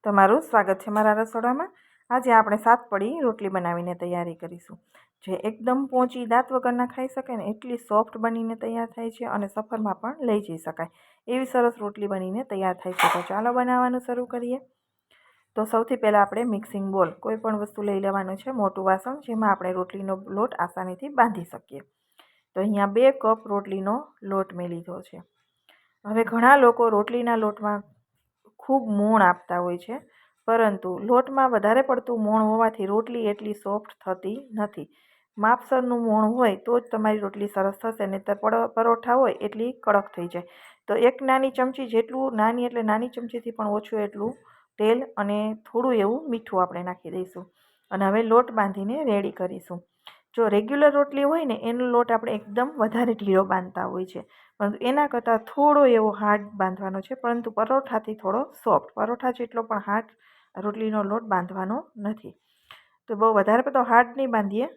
તમારું સ્વાગત છે મારા રસોડામાં। આજે આપણે 7 પડી રોટલી બનાવીને તૈયારી કરીશું, જે એકદમ પોચી દાંત વગરના ખાઈ શકે ને એટલી સોફ્ટ બનીને તૈયાર થાય છે અને સફરમાં પણ લઈ જઈ શકાય એવી સરસ રોટલી બનીને તૈયાર થાય છે। તો ચાલો બનાવવાનું શરૂ કરીએ। તો સૌથી પહેલાં આપણે મિક્સિંગ બોલ કોઈ પણ વસ્તુ લઈ લેવાનું છે, મોટું વાસણ જેમાં આપણે રોટલીનો લોટ આસાનીથી બાંધી શકીએ। તો અહીંયા 2 કપ રોટલીનો લોટ મેં લીધો છે। હવે ઘણા લોકો રોટલીના લોટમાં ખૂબ મોણ આપતા હોય છે, પરંતુ લોટમાં વધારે પડતું મોણ હોવાથી રોટલી એટલી સોફ્ટ થતી નથી। માપસરનું મોણ હોય તો જ તમારી રોટલી સરસ થશે, નહીં તો પરોઠા હોય એટલી કડક થઈ જાય। તો 1 નાની ચમચી જેટલું, નાની એટલે નાની ચમચીથી પણ ઓછું એટલું તેલ અને થોડું એવું મીઠું આપણે નાખી દઈશું અને હવે લોટ બાંધીને રેડી કરીશું। જો રેગ્યુલર રોટલી હોય ને એનો લોટ આપણે એકદમ વધારે ઢીલો બાંધતા હોય છે, પરંતુ એના કરતાં થોડો એવો હાર્ડ બાંધવાનો છે, પરંતુ પરોઠાથી થોડો સોફ્ટ। પરોઠા જેટલો પણ હાર્ડ રોટલીનો લોટ બાંધવાનો નથી। તો બહુ વધારે પડતો હાર્ડ નહીં બાંધીએ,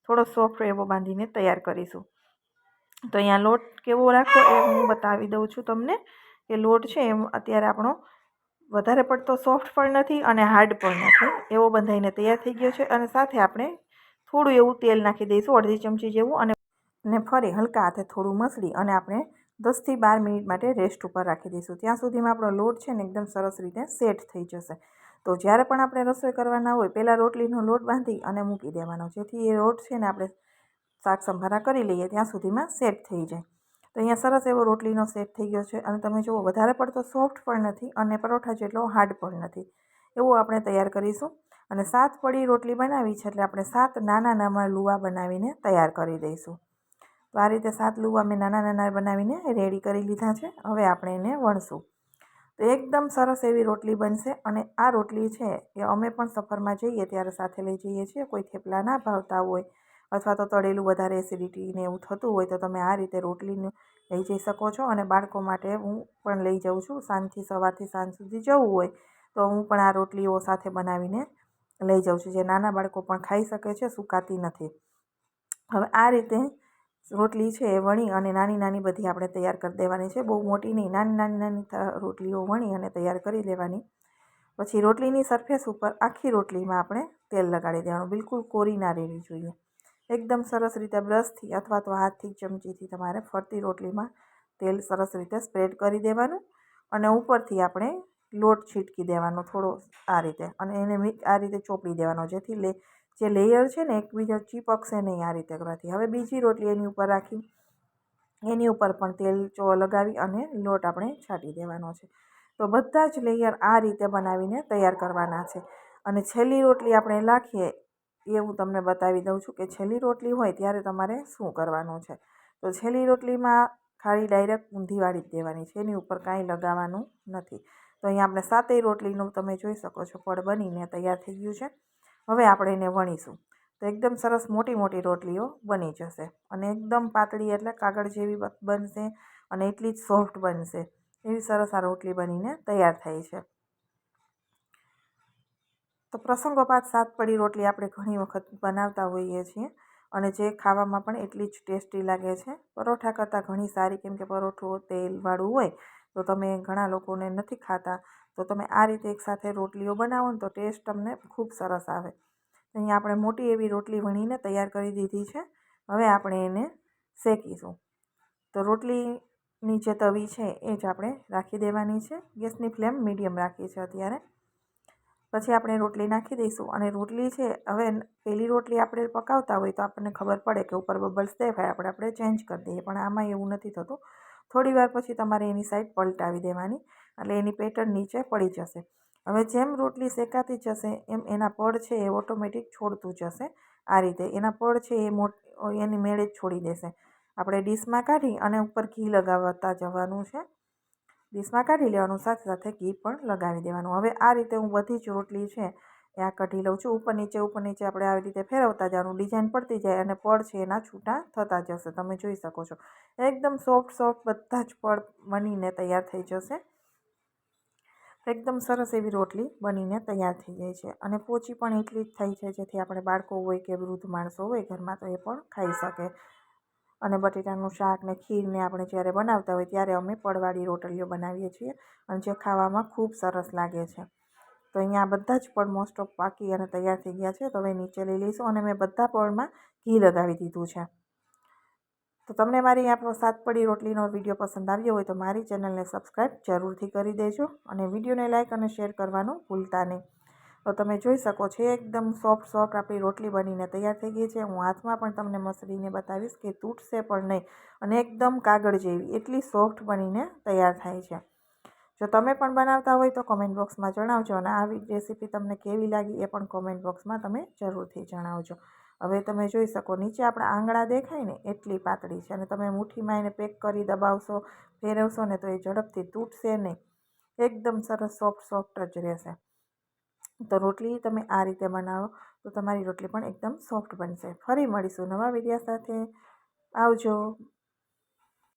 થોડો સોફ્ટ એવો બાંધીને તૈયાર કરીશું। તો અહીંયા લોટ કેવો રાખવો એ હું બતાવી દઉં છું તમને, કે લોટ છે એમ અત્યારે આપણો વધારે પડતો સોફ્ટ પણ નથી અને હાર્ડ પણ નથી, એવો બંધાઈને તૈયાર થઈ ગયો છે। અને સાથે આપણે થોડું એવું તેલ નાખી દઈશું, અડધી ચમચી જેવું, અને ફરી હલકા હાથે થોડું મસળી અને આપણે 10 થી 12 મિનિટ માટે રેસ્ટ ઉપર રાખી દઈશું। ત્યાં સુધીમાં આપણો લોટ છે ને એકદમ સરસ રીતે સેટ થઈ જશે। તો જ્યારે પણ આપણે રસોઈ કરવાના હોય પહેલાં રોટલીનો લોટ બાંધી અને મૂકી દેવાનો, જેથી એ લોટ છે ને આપણે શાક સંભારા કરી લઈએ ત્યાં સુધીમાં સેટ થઈ જાય। તો અહીંયા સરસ એવો રોટલીનો સેટ થઈ ગયો છે અને તમે જુઓ વધારે પડતો સોફ્ટ પણ નથી અને પરોઠા જેટલો હાર્ડ પણ નથી, એવું આપણે તૈયાર કરીશું। અને 7 પડી રોટલી બનાવી છે એટલે આપણે 7 નાના નાના લુવા બનાવીને તૈયાર કરી દઈશું। તો આ રીતે 7 લુવા મેં નાના નાના બનાવીને રેડી કરી લીધા છે। હવે આપણે એને વણશું તો એકદમ સરસ એવી રોટલી બનશે। અને આ રોટલી છે એ અમે પણ સફરમાં જઈએ ત્યારે સાથે લઈ જઈએ છીએ। કોઈ થેપલા ના ભાવતા હોય અથવા તો તળેલું વધારે એસિડિટી ને એવું થતું હોય તો તમે આ રીતે રોટલીને લઈ જઈ શકો છો। અને બાળકો માટે હું પણ લઈ જાઉં છું, સાંજથી સવારથી સાંજ સુધી જવું હોય તો હું પણ આ રોટલીઓ સાથે બનાવીને લઈ જાઉં છું, જે નાના બાળકો પણ ખાઈ શકે છે, સુકાતી નથી। હવે આ રીતે રોટલી છે એ વણી અને નાની નાની બધી આપણે તૈયાર કરી દેવાની છે, બહુ મોટી નહીં, નાની નાની નાની રોટલીઓ વણી અને તૈયાર કરી લેવાની। પછી રોટલીની સરફેસ ઉપર આખી રોટલીમાં આપણે તેલ લગાડી દેવાનું, બિલકુલ કોરી ના રહેવી જોઈએ। એકદમ સરસ રીતે બ્રશથી અથવા તો હાથથી ચમચીથી તમારે ફરતી રોટલીમાં તેલ સરસ રીતે સ્પ્રેડ કરી દેવાનું અને ઉપરથી આપણે લોટ છીટકી દેવાનો થોડો આ રીતે, અને એને આ રીતે ચોપડી દેવાનો, જેથી જે લેયર છે ને એકબીજા ચીપકશે નહીં આ રીતે કરવાથી। હવે બીજી રોટલી એની ઉપર રાખી એની ઉપર પણ તેલ લગાવી અને લોટ આપણે છાંટી દેવાનો છે। તો બધા જ લેયર આ રીતે બનાવીને તૈયાર કરવાના છે। અને છેલ્લી રોટલી આપણે નાખીએ એ હું તમને બતાવી દઉં છું, કે છેલ્લી રોટલી હોય ત્યારે તમારે શું કરવાનું છે। તો છેલ્લી રોટલીમાં ખાલી ડાયરેક્ટ ઊંધી વાળી જ દેવાની છે, એની ઉપર કાંઈ લગાવવાનું નથી। તો અહીંયા આપણે 7 રોટલીનું તમે જોઈ શકો છો પડ બનીને તૈયાર થઈ ગયું છે। હવે આપણે એને વણીશું તો એકદમ સરસ મોટી મોટી રોટલીઓ બની જશે અને એકદમ પાતળી એટલે કાગળ જેવી બનશે અને એટલી જ સોફ્ટ બનશે, એવી સરસ આ રોટલી બનીને તૈયાર થાય છે। તો પ્રસંગોપાત 7 પડી રોટલી આપણે ઘણી વખત બનાવતા હોઈએ છીએ અને જે ખાવામાં પણ એટલી જ ટેસ્ટી લાગે છે, પરોઠા કરતાં ઘણી સારી, કેમ કે પરોઠું તેલવાળું હોય તો તમે ઘણા લોકોને નથી ખાતા, તો તમે આ રીતે એકસાથે રોટલીઓ બનાવો ને તો ટેસ્ટ તમને ખૂબ સરસ આવે। અહીંયા આપણે મોટી એવી રોટલી વણીને તૈયાર કરી દીધી છે। હવે આપણે એને શેકીશું। તો રોટલીની જે તવી છે એ જ આપણે રાખી દેવાની છે, ગેસની ફ્લેમ મીડિયમ રાખી છે અત્યારે। પછી આપણે રોટલી નાખી દઈશું અને રોટલી છે, હવે પહેલી રોટલી આપણે પકાવતા હોય તો આપણને ખબર પડે કે ઉપર બબલ્સ દેખાય, આપણે ચેન્જ કરી દઈએ, પણ આમાં એવું નથી થતું। થોડી વાર પછી તમારે એની સાઈડ પલટાવી દેવાની એટલે એની પેટર્ન નીચે પડી જશે। હવે જેમ રોટલી શેકાતી જશે એમ એના પડ છે એ ઓટોમેટિક છોડતું જશે, આ રીતે એના પડ છે એ એની મેળે જ છોડી દેશે। આપણે ડીશમાં કાઢી અને ઉપર ઘી લગાવતા જવાનું છે, ડીશમાં કાઢી લેવાનું, સાથે સાથે ઘી પણ લગાવી દેવાનું। હવે આ રીતે હું બધી જ રોટલી છે એ આ કઢી લઉં છું, ઉપર નીચે આપણે આવી રીતે ફેરવતા જવાનું, ડિઝાઇન પડતી જાય અને પડ છે એના છૂટા થતા જશે, તમે જોઈ શકો છો। એકદમ સોફ્ટ બધા જ પડ બનીને તૈયાર થઈ જશે। એકદમ સરસ એવી રોટલી બનીને તૈયાર થઈ જાય છે અને પોચી પણ એટલી જ થઈ છે, જેથી આપણે બાળકો હોય કે વૃદ્ધ માણસો હોય ઘરમાં તો એ પણ ખાઈ શકે। અને બટેટાનું શાક ને ખીરને આપણે જ્યારે બનાવતા હોય ત્યારે અમે પડવાળી રોટલીઓ બનાવીએ છીએ અને જે ખાવામાં ખૂબ સરસ લાગે છે। તો અહીંયા બધા જ પડ મોસ્ટ ઓફ પાકી અને તૈયાર થઈ ગયા છે. તો હવે નીચે લઈ લઈશું અને મેં બધા પડમાં ઘી લગાવી દીધું છે. તો તમને મારી આ 7 પડી રોટલીનો વિડીયો પસંદ આવ્યો હોય તો મારી ચેનલને સબસ્ક્રાઈબ જરૂરથી કરી દેજો અને વિડીયોને લાઇક અને શેર કરવાનું ભૂલતા નહીં. તો તમે જોઈ શકો છો એકદમ સોફ્ટ આપણી રોટલી બનીને તૈયાર થઈ ગઈ છે. હું હાથમાં પણ તમને મસળીને બતાવીશ કે તૂટશે પણ નહીં અને એકદમ કાગળ જેવી એટલી સોફ્ટ બનીને તૈયાર થાય છે. જો તમે પણ બનાવતા હોય તો કોમેન્ટ બોક્સમાં જણાવજો અને આવી રેસીપી તમને કેવી લાગી એ પણ કોમેન્ટ બોક્સમાં તમે જરૂરથી જણાવજો. હવે તમે જોઈ શકો નીચે આપણા આંગળા દેખાય ને એટલી પાતળી છે અને તમે મુઠ્ઠીમાં એને પેક કરી દબાવશો, ફેરવશો ને તો એ ઝડપથી તૂટશે નહીં. એકદમ સરસ સોફ્ટ જ રહેશે. તો રોટલી તમે આ રીતે બનાવો તો તમારી રોટલી પણ એકદમ સોફ્ટ બનશે. ફરી મળીશું નવા વિડીયો સાથે. આવજો.